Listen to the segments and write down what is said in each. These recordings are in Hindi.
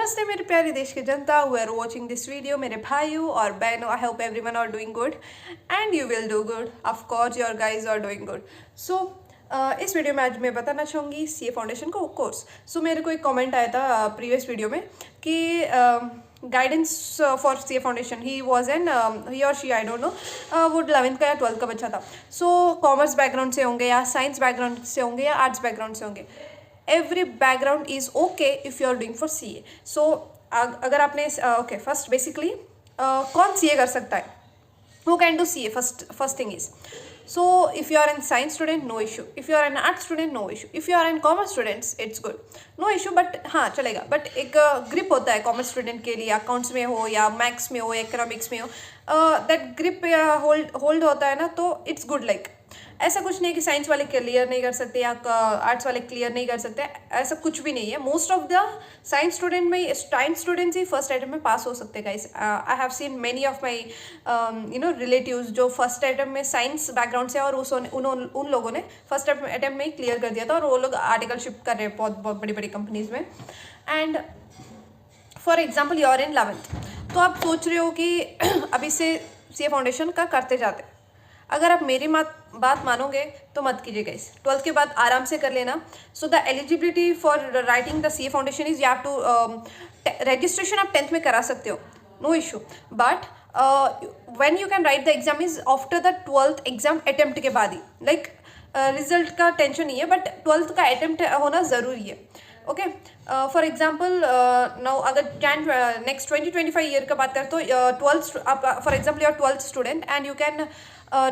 नमस्ते मेरे प्यारे देश की जनता, who are watching this video, मेरे भाइयों और बहनों। I hope everyone are doing good and you will do good. Of course your guys are doing good. So इस वीडियो में आज मैं बताना चाहूँगी सीए फाउंडेशन का कोर्स। सो मेरे को एक कमेंट आया था प्रीवियस वीडियो में कि guidance for CA foundation he was an he और शी, आई डोंट नो, वो 11th का या 12th का बच्चा था। सो कॉमर्स बैकग्राउंड से होंगे या साइंस बैकग्राउंड से होंगे या आर्ट्स बैकग्राउंड से होंगे। Every background is okay if you are doing for C A. So अगर आपने ओके फर्स्ट बेसिकली कौन सी ए कर सकता है, who can do CA? First thing is, so if you are an science student, no issue. If you are an art student, no issue. If you are an commerce students, it's good, no issue. but हाँ चलेगा, बट एक ग्रिप होता है कॉमर्स स्टूडेंट के लिए, अकाउंट्स में हो या मैथ्स में हो या इकोनॉमिक्स में हो, दैट ग्रिप होल्ड होता है ना, तो इट्स गुड। लाइक ऐसा कुछ नहीं है कि साइंस वाले क्लियर नहीं कर सकते या आर्ट्स वाले क्लियर नहीं कर सकते, ऐसा कुछ भी नहीं है। Most of the science students he first attempt में पास हो सकते हैं guys. I have seen many of my relatives जो फर्स्ट अटेम्प्ट में साइंस बैकग्राउंड से, और उन लोगों ने फर्स्ट अटेम्प्ट में ही क्लियर कर दिया था, और वो लोग आर्टिकलशिप कर रहे हैं बहुत बहुत बड़ी बड़ी कंपनीज में। And for example you are in 11th, तो आप सोच रहे हो कि अभी से सीए फाउंडेशन का करते जाते। अगर आप मेरी बात मानोगे तो मत कीजिएगा, इस 12th के बाद आराम से कर लेना। So the eligibility for writing the CA foundation is, you have to registration आप 10th में करा सकते हो, no issue. But when you can write the exam is after the 12th exam attempt के बाद ही। लाइक रिजल्ट का टेंशन नहीं है, बट 12th का अटेम्प्ट होना ज़रूरी है। ओके, फॉर एग्जाम्पल नाउ अगर नेक्स्ट 2025 ईयर का बात करें तो 12th, for example you are 12th student and you can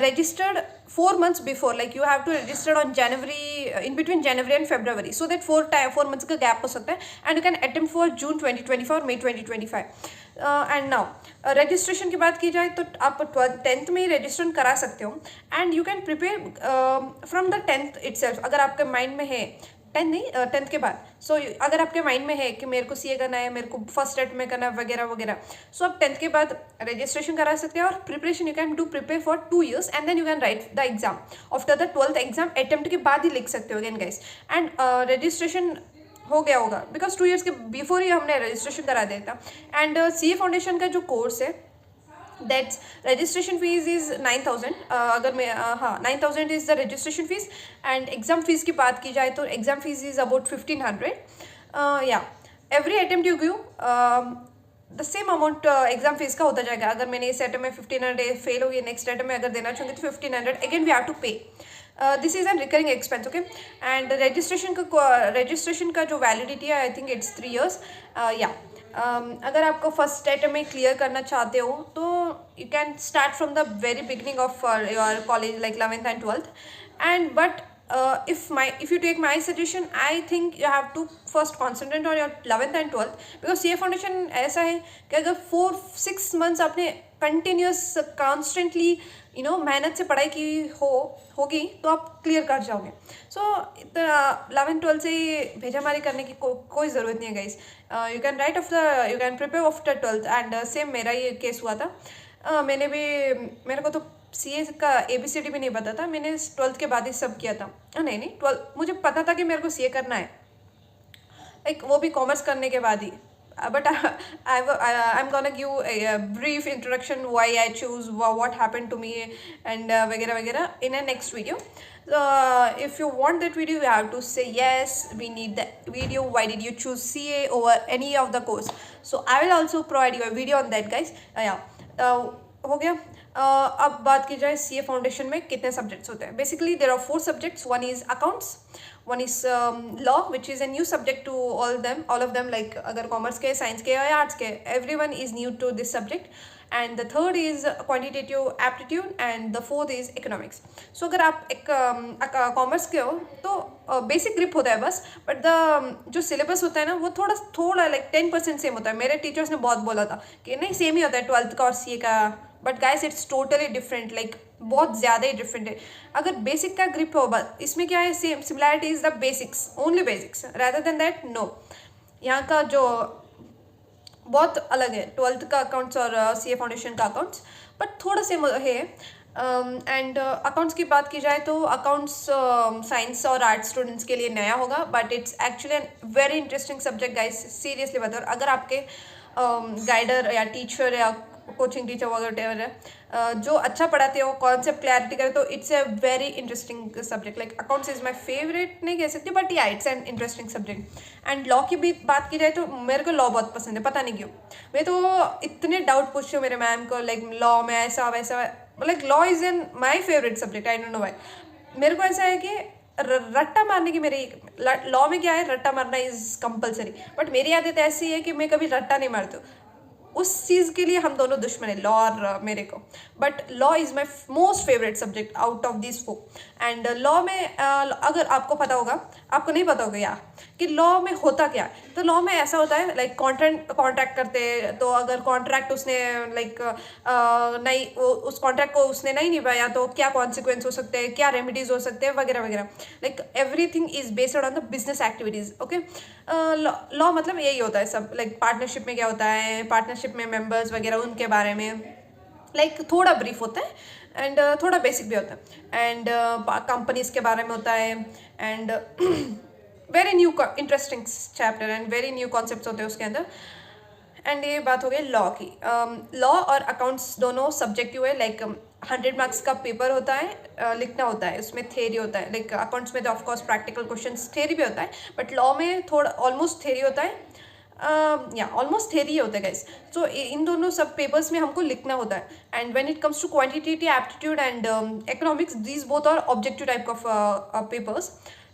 registered 4 months before, like you have to register on January, in between January and February, so that 4 months का gap हो सकता है, and you can attempt for June 2024 May 2025। And now registration की बात की जाए तो आप 10th में ही रजिस्ट्रेशन करा सकते हो, and you can prepare from the 10th itself. अगर आपके माइंड में है 10th के बाद, सो अगर आपके माइंड में है कि मेरे को सीए करना है, मेरे को फर्स्ट अटेम्प्ट में करना है वगैरह वगैरह, सो आप 10th के बाद रजिस्ट्रेशन करा सकते हैं, और preparation you can do prepare for 2 years and then you can write the exam after the 12th exam attempt के बाद ही लिख सकते हो अगेन गाइस। एंड रजिस्ट्रेशन हो गया होगा बिकॉज 2 years के बिफोर ही हमने रजिस्ट्रेशन करा दिया था। एंड सीए फाउंडेशन का जो कोर्स है, दैट्स रजिस्ट्रेशन फीस इज़ 9,000। अगर मैं 9,000 is the registration fees. And exam fees की बात की जाए तो एग्जाम फीस इज़ अबाउट 1,500। या every attempt you give the same amount exam fees का होता जाएगा। अगर मैंने इस अटेम्प्ट में 1,500 फेल हो गई, नेक्स्ट अटेम्प्ट में अगर देना चाहूँगी तो 1,500 अगेन वी हैव टू पे। This is an recurring expense. Okay, and registration का जो वैलिडिटी है, आई थिंक इट्स 3 years। या अगर आपको फर्स्ट अटेम्प्ट में क्लियर करना चाहते हो तो you can start from the very beginning of your college, like 11th and 12th। And but if you take my suggestion, I think you have to first concentrate on your 11th and 12th, because CA foundation ऐसा है कि अगर 4-6 months आपने कंटिन्यूस कॉन्स्टेंटली मेहनत से पढ़ाई की होगी तो आप क्लियर कर जाओगे। सो 11th 12th से भेजा मारी करने की कोई ज़रूरत नहीं है guys. You can right after, you can prepare after 12th। And same मेरा ये केस हुआ था। मेरे को तो सीए का ABCD भी नहीं पता था, मैंने 12th के बाद ही सब किया था। नहीं 12th मुझे पता था कि मेरे को सीए करना है, लाइक वो भी कॉमर्स करने के बाद ही। But I am gonna give a brief introduction why I choose, what happened to me and वगैरह वगैरह in a next video. If you want that video, you have to say yes, we need that video. Why did you choose CA over any of the course? So I will also provide you a video on that guys. हो गया। अब बात की जाए सीए फाउंडेशन में कितने सब्जेक्ट्स होते हैं। Basically there are 4 subjects. One is accounts, one is law which is a new subject to all of them. Like अगर कॉमर्स के, साइंस के या आर्ट्स के, everyone is new to this subject. And the third is quantitative aptitude and the fourth is economics. So अगर आप एक कॉमर्स के हो तो बेसिक ग्रिप होता है बस, बट द जो सिलेबस होता है ना वो थोड़ा लाइक 10% सेम होता है। मेरे टीचर्स ने बहुत बोला था कि नहीं सेम ही होता है 12th का और सीए का, but guys it's totally different, like बहुत ज़्यादा ही डिफरेंट है। अगर बेसिक का ग्रिप हो बस, इसमें क्या है, same similarity is the basics, only basics, rather than that no. यहाँ का जो बहुत अलग है 12th का अकाउंट्स और सीए फाउंडेशन का अकाउंट्स, बट थोड़ा सेम है। एंड अकाउंट्स की बात की जाए तो अकाउंट्स साइंस और आर्ट्स स्टूडेंट्स के लिए नया होगा, but it's actually an very interesting subject guys, seriously बता। और अगर आपके गाइडर या टीचर या कोचिंग टीचर वगैरह है जो अच्छा पढ़ाते हो, कॉन्सेप्ट क्लैरिटी करे, तो it's a very interesting subject. Like accounts is my favourite नहीं कह सकती, बट या it's an interesting subject. And law की भी बात की जाए तो मेरे को लॉ बहुत पसंद है, पता नहीं क्यों। मैं तो इतने डाउट पूछती हूँ मेरे मैम को, लाइक लॉ में ऐसा वैसा, like law is an my favourite subject, I don't know why. मेरे को ऐसा है कि रट्टा मारने की मेरी लॉ में क्या है, रट्टा मारना इज कंपलसरी, बट मेरी आदत ऐसी है कि मैं कभी रट्टा नहीं मारती हूँ। उस चीज़ के लिए हम दोनों दुश्मन है, लॉ और मेरे को। But law is my most favourite subject out of this four. And law में अगर आपको पता होगा, आपको नहीं पता होगा या कि लॉ में होता क्या है, तो लॉ में ऐसा होता है लाइक कॉन्ट्रैक्ट करते हैं, तो अगर कॉन्ट्रैक्ट उसने लाइक नहीं, उस कॉन्ट्रैक्ट को उसने नहीं निभाया तो क्या कॉन्सिक्वेंस हो सकते हैं, क्या रेमिडीज हो सकते हैं, वगैरह वगैरह। Like everything is based on the business activities. Okay, law मतलब यही होता है सब, लाइक पार्टनरशिप में क्या होता है, पार्टनरशिप में मेंबर्स वगैरह उनके बारे में लाइक थोड़ा ब्रीफ होता है, एंड थोड़ा बेसिक भी होता है, एंड कंपनीज के बारे में होता है, and very new interesting chapter and very new concepts होते हैं उसके अंदर। एंड ये बात हो गई लॉ की। लॉ और अकाउंट्स दोनों सब्जेक्टिव है, लाइक 100 मार्क्स का पेपर होता है, लिखना होता है, उसमें थ्योरी होता है। लाइक अकाउंट्स में तो ऑफकोर्स प्रैक्टिकल क्वेश्चंस थ्योरी भी होता है, बट लॉ में थोड़ा ऑलमोस्ट थ्योरी होता है, या ऑलमोस्ट थ्योरी होता है गाइस। सो इन दोनों सब पेपर्स में हमको लिखना होता है। And when it comes to quantitative aptitude and economics, these both are objective type of papers.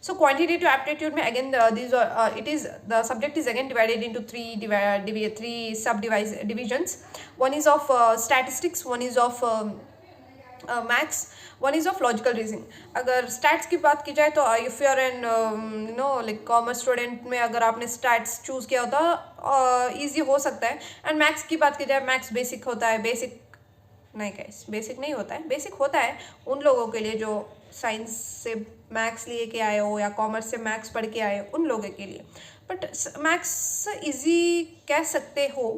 So quantitative aptitude में again the subject is again divided into three divisions. One is of statistics, one is of maths, one is of logical reasoning. अगर stats की बात की जाए तो if you are an like commerce student में अगर आपने stats choose किया होता easy हो सकता है. And maths की बात की जाए, maths basic होता है, नहीं गाइस बेसिक नहीं होता है, बेसिक होता है उन लोगों के लिए जो साइंस से मैथ्स लिए के आए हो या कॉमर्स से मैथ्स पढ़ के आए हो, उन लोगों के लिए. बट मैथ्स इजी कह सकते हो,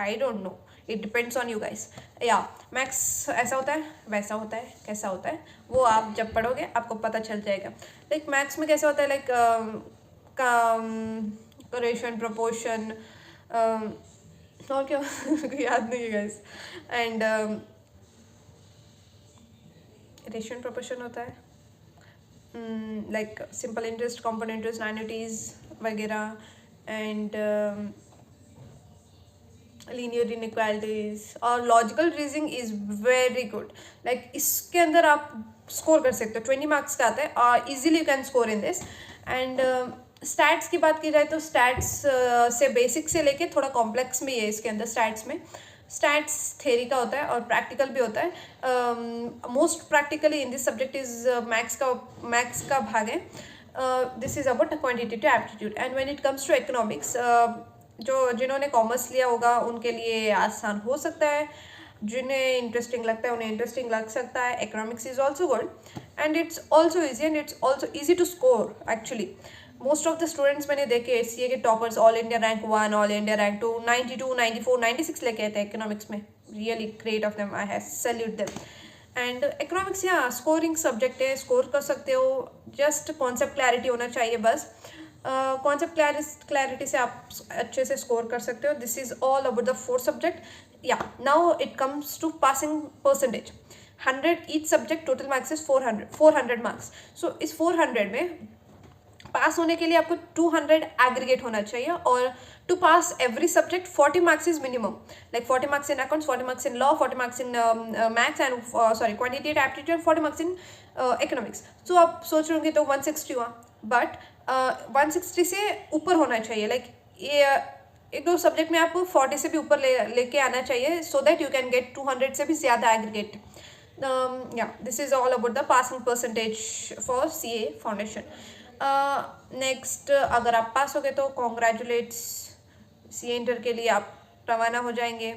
I don't know, it depends on you guys. या मैथ्स ऐसा होता है, वैसा होता है, कैसा होता है वो आप जब पढ़ोगे आपको पता चल जाएगा. लाइक मैथ्स में कैसे होता है, लाइक रेशियो, प्रोपोर्शन और क्या याद नहीं है गाइस. एंड रेशियो प्रोपोर्शन होता है, like simple interest, compound interest, annuities वगैरह, एंड लीनियर इनइक्वालिटीज. और logical reasoning is very good. Like इसके अंदर आप स्कोर कर सकते हो, 20 मार्क्स का आता है और easily you can score in this. And stats की बात की जाए तो स्टैट्स से बेसिक से लेके थोड़ा कॉम्प्लेक्स भी है इसके अंदर. स्टैट्स में स्टैट्स थ्योरी का होता है और प्रैक्टिकल भी होता है. Most practically in this subject is maths का भाग है. This is about quantitative aptitude. And when it comes to economics, जिन्होंने कॉमर्स लिया होगा उनके लिए आसान हो सकता है, जिन्हें इंटरेस्टिंग लगता है उन्हें इंटरेस्टिंग लग सकता है. Economics is also good and it's also easy and it's also easy to score. Actually most of the students मैंने देखे एचसीए के toppers, all India rank 1, all India rank 2, 92, 94, 96 लेके आते हैं इकोनॉमिक्स में. Really great of them, I have salute them. एंड इकोनॉमिक्स यहाँ स्कोरिंग सब्जेक्ट है, स्कोर कर सकते हो, जस्ट कॉन्सेप्ट क्लैरिटी होना चाहिए बस. कॉन्सेप्ट क्लैरिटी से आप अच्छे से स्कोर कर सकते हो. This is all about the 4 subject. Yeah now it comes to passing percentage. 100 each subject, total marks is 400 marks. So इस 400 में पास होने के लिए आपको 200 एग्रीगेट होना चाहिए. और to pass every subject 40 marks is minimum. Like 40 marks in accounts, 40 marks in law, 40 marks in maths and quantitative aptitude, 40 marks in economics. So आप सोच रहे होंगे तो 160 हुआ, बट 160 से ऊपर होना चाहिए. लाइक ये एक दो सब्जेक्ट में आपको 40 से भी ऊपर लेके आना चाहिए, so that you can get 200 से भी ज़्यादा aggregate. This is all about the passing percentage for CA foundation. Next, अगर आप पास हो गए तो कॉन्ग्रेचुलेट्स. सीए इंटर के लिए आप रवाना हो जाएंगे.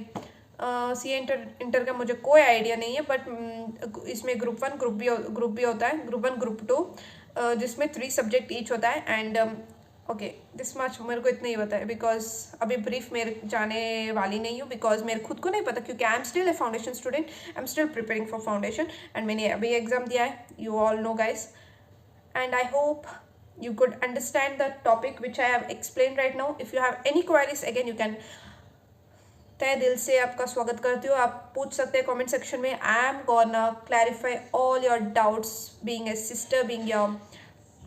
सीए इंटर का मुझे कोई आइडिया नहीं है, बट इसमें ग्रुप 1 ग्रुप भी होता है, ग्रुप 1 ग्रुप 2, जिसमें 3 सब्जेक्ट ईच होता है. एंड ओके दिस मच मेरे को इतना ही पता है, बिकॉज अभी ब्रीफ मेरे जाने वाली नहीं हूँ, बिकॉज मेरे खुद को नहीं पता, क्योंकि I am still a foundation student, I am still preparing for foundation, and मैंने अभी एग्जाम दिया है, you all know guys, and I hope you could understand the topic which I have explained right now. If you have any queries, again you can, तय दिल से आपका स्वागत करती हूँ, आप पूछ सकते हैं कमेंट सेक्शन में. आई am gonna clarify all your doubts, being a sister, being your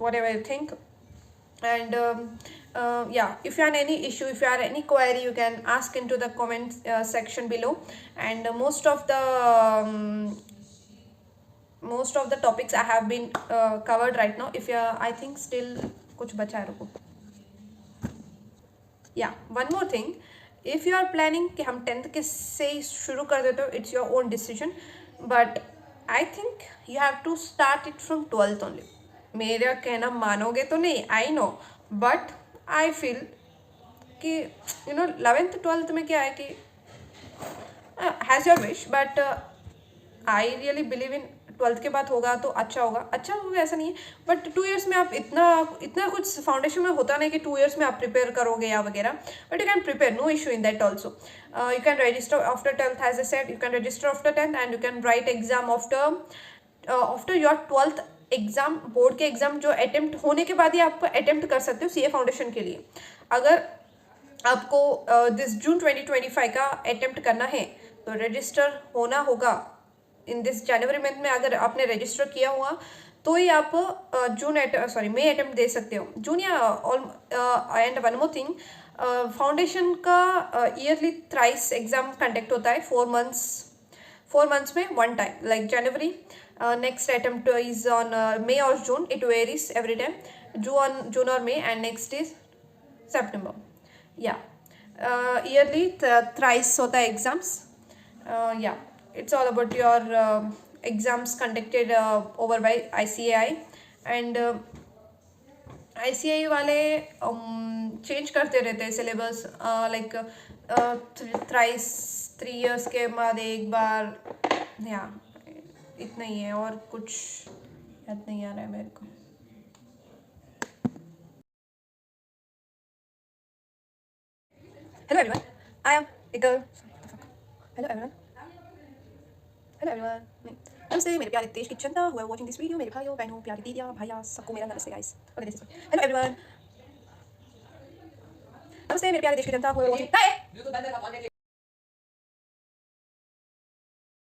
whatever you think. And yeah, if you have any issue, if you have any query, you can ask into the comment section below. And most of the topics I have been covered right now. If you I think still kuch bacha hai, रुको. Yeah, one more thing, if you are planning कि हम 10th के से ही शुरू कर देते हो, it's your own decision, but I think you have to start it from 12th only. मेरा कहना मानोगे तो नहीं, I know, but I feel कि 11th 12th में क्या है कि has your wish, but I really believe in 12th के बाद होगा तो अच्छा होगा ऐसा नहीं है, बट 2 years में आप इतना कुछ फाउंडेशन में होता नहीं कि 2 years में आप प्रिपेयर करोगे या वगैरह, but you can prepare, no issue in that also. You can register after 12th, as I said, you can register after 10th, and you can write exam after your 12th exam. Board के एग्जाम जो अटेम्प्ट होने के बाद ही आप अटेम्प्ट कर सकते हो CA फाउंडेशन के लिए. अगर आपको दिस जून 2025 का अटेम्प्ट करना है तो रजिस्टर होना होगा इन दिस जनवरी मंथ में. अगर आपने रजिस्टर किया हुआ तो ही आप मई अटेम्प्ट दे सकते हो, जून या all. And one more thing, foundation का ईयरली थ्राइस एग्जाम कंडक्ट होता है 4 months में वन टाइम, लाइक जनवरी. नेक्स्ट अटेम्प्ट इज ऑन मई और जून, इट वेरीज एवरी टाइम, जून और मई, एंड नेक्स्ट इज सेप्टेम्बर. या ईयरली थ्राइस होता है एग्जाम्स. या it's all about your exams conducted over by ICAI, and ICAI वाले चेंज करते रहते हैं सिलेबस, लाइक थ्राइस 3 years के बाद एक बार. या इतना ही है, और कुछ याद नहीं आ रहा है मेरे को. Hello everyone, I am a girl. Hello everyone. Hello everyone, नमस्ते मेरे प्यारे देश की जनता who are watching this video, मेरे भाइयों बहनों प्यारी दीदियाँ भैया सबको मेरा नमस्ते गाइस. हेलो एवरीवन, नमस्ते मेरे प्यारे देश की जनता हु आर वाचिंग